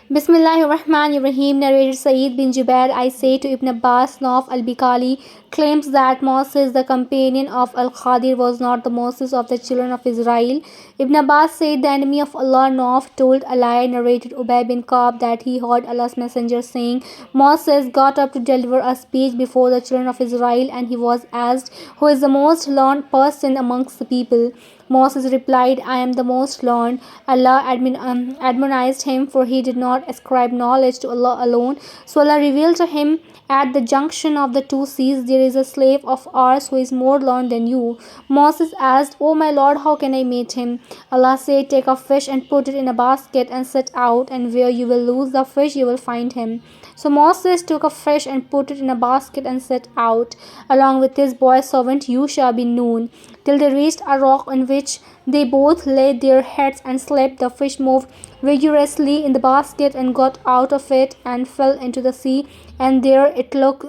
Bismillahirrahmanirrahim. Narrated Sayyid bin Jubair. I say to Ibn Abbas, Nauf al-Bikali claims that Moses, the companion of Al-Khadir, was not the Moses of the children of Israel. Ibn Abbas said the enemy of Allah, Nauf, told a lie. Narrated Ubay bin Ka'b that he heard Allah's messenger saying, Moses got up to deliver a speech before the children of Israel, and he was asked, who is the most learned person amongst the people? Moses replied, I am the most learned. Allah admonished him, for he did not ascribe knowledge to Allah alone. So Allah revealed to him, at the junction of the two seas, there is a slave of ours who is more learned than you. Moses asked, O my Lord, how can I meet him? Allah said, take a fish and put it in a basket and set out, and where you will lose the fish, you will find him. So Moses took a fish and put it in a basket and set out, along with his boy servant Yusha bin Nun, till they reached a rock on which they both laid their heads and slept. The fish moved vigorously in the basket and got out of it and fell into the sea, and there it took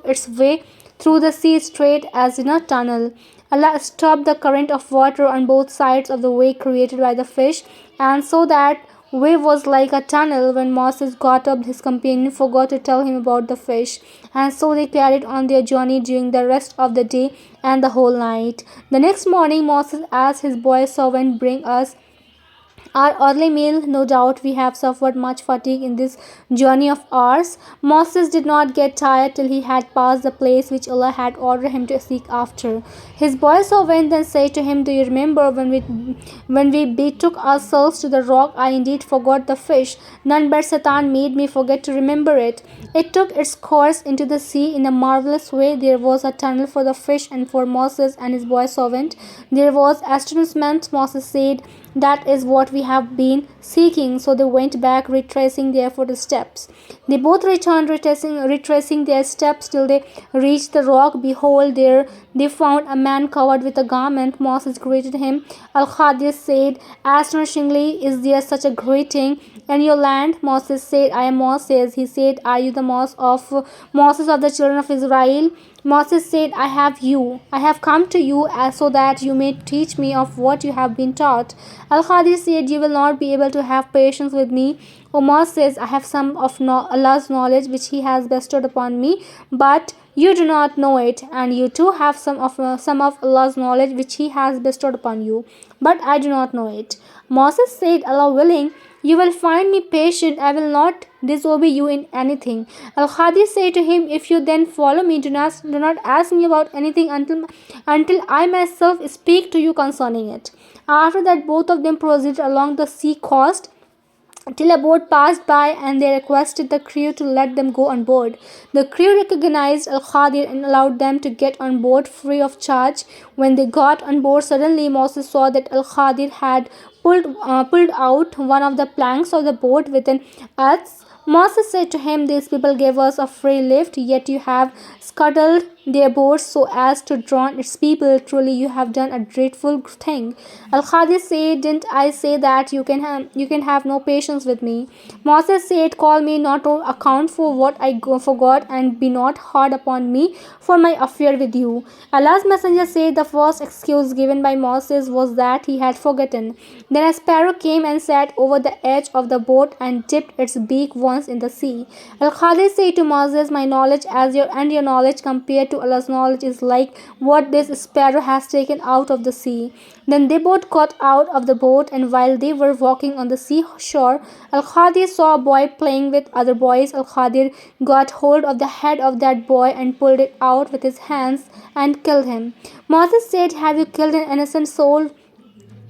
its way through the sea straight as in a tunnel. Allah stopped the current of water on both sides of the way created by the fish, and so that way was like a tunnel. When Moses got up, his companion forgot to tell him about the fish, and so they carried on their journey during the rest of the day and the whole night. The next morning, Moses asked his boy servant, bring us our early meal. No doubt we have suffered much fatigue in this journey of ours. Moses did not get tired till he had passed the place which Allah had ordered him to seek after. His boy servant then said to him, do you remember when we betook ourselves to the rock? I indeed forgot the fish. None but Satan made me forget to remember it. It took its course into the sea in a marvelous way. There was a tunnel for the fish and for Moses and his boy servant. There was astonishment. Moses said, that is what we have been seeking. So they went back, retracing their footsteps. They both returned, retracing their steps till they reached the rock. Behold, there they found a man covered with a garment. Moses greeted him. Al-Khadir said, astonishingly, is there such a greeting in your land? Moses said, I am Moses. He said, are you the Moses of the children of Israel? Moses said, I have come to you so that you may teach me of what you have been taught. Al-Khadir said, you will not be able to have patience with me, O Moses. I have some of Allah's knowledge which he has bestowed upon me, but you do not know it, and you too have some of Allah's knowledge which he has bestowed upon you, but I do not know it. Moses said, Allah willing, you will find me patient. I will not disobey you in anything. Al-Khadir said to him, if you then follow me, do not ask me about anything until I myself speak to you concerning it. After that, both of them proceeded along the sea coast till a boat passed by, and they requested the crew to let them go on board. The crew recognized Al-Khadir and allowed them to get on board free of charge. When they got on board, suddenly Moses saw that Al-Khadir had pulled out one of the planks of the boat with an axe. Moses said to him, these people gave us a free lift, yet you have scuttled their boats so as to drown its people. Truly you have done a dreadful thing. Al-Khadir said, didn't I say that you can have no patience with me? Moses said, call me not to account for what I forgot, and be not hard upon me for my affair with you. Allah's messenger said the first excuse given by Moses was that he had forgotten. Then a sparrow came and sat over the edge of the boat and dipped its beak once in the sea. Al-Khadir said to Moses, my knowledge and your knowledge compared to Allah's knowledge is like what this sparrow has taken out of the sea. Then they both got out of the boat, and while they were walking on the seashore, Al-Khadir saw a boy playing with other boys. Al-Khadir got hold of the head of that boy and pulled it out with his hands and killed him. Moses said, have you killed an innocent soul?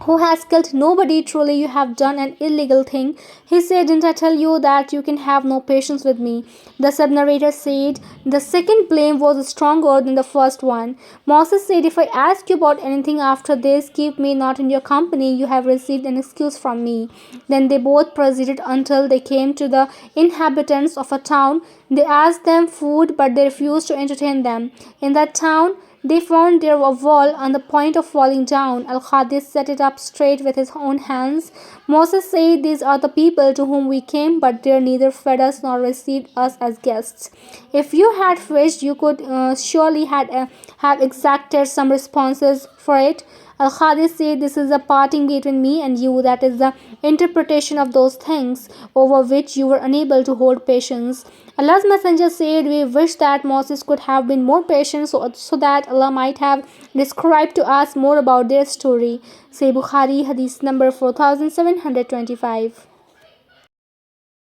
Who has killed nobody? Truly you have done an illegal thing. He said, didn't I tell you that you can have no patience with me? The sub-narrator said, the second blame was stronger than the first one. Moses said, if I ask you about anything after this, keep me not in your company. You have received an excuse from me. Then they both proceeded until they came to the inhabitants of a town. They asked them food, but they refused to entertain them. In that town, they found there a wall on the point of falling down. Al-Khadir set it up straight with his own hands. Moses said, these are the people to whom we came, but they neither fed us nor received us as guests. If you had wished, you could surely have exacted some responses for it. Al-Khadir said, "This is a parting between me and you, that is the interpretation of those things over which you were unable to hold patience." Allah's Messenger said, "We wish that Moses could have been more patient so that Allah might have described to us more about their story." Say Bukhari, Hadith number 4725.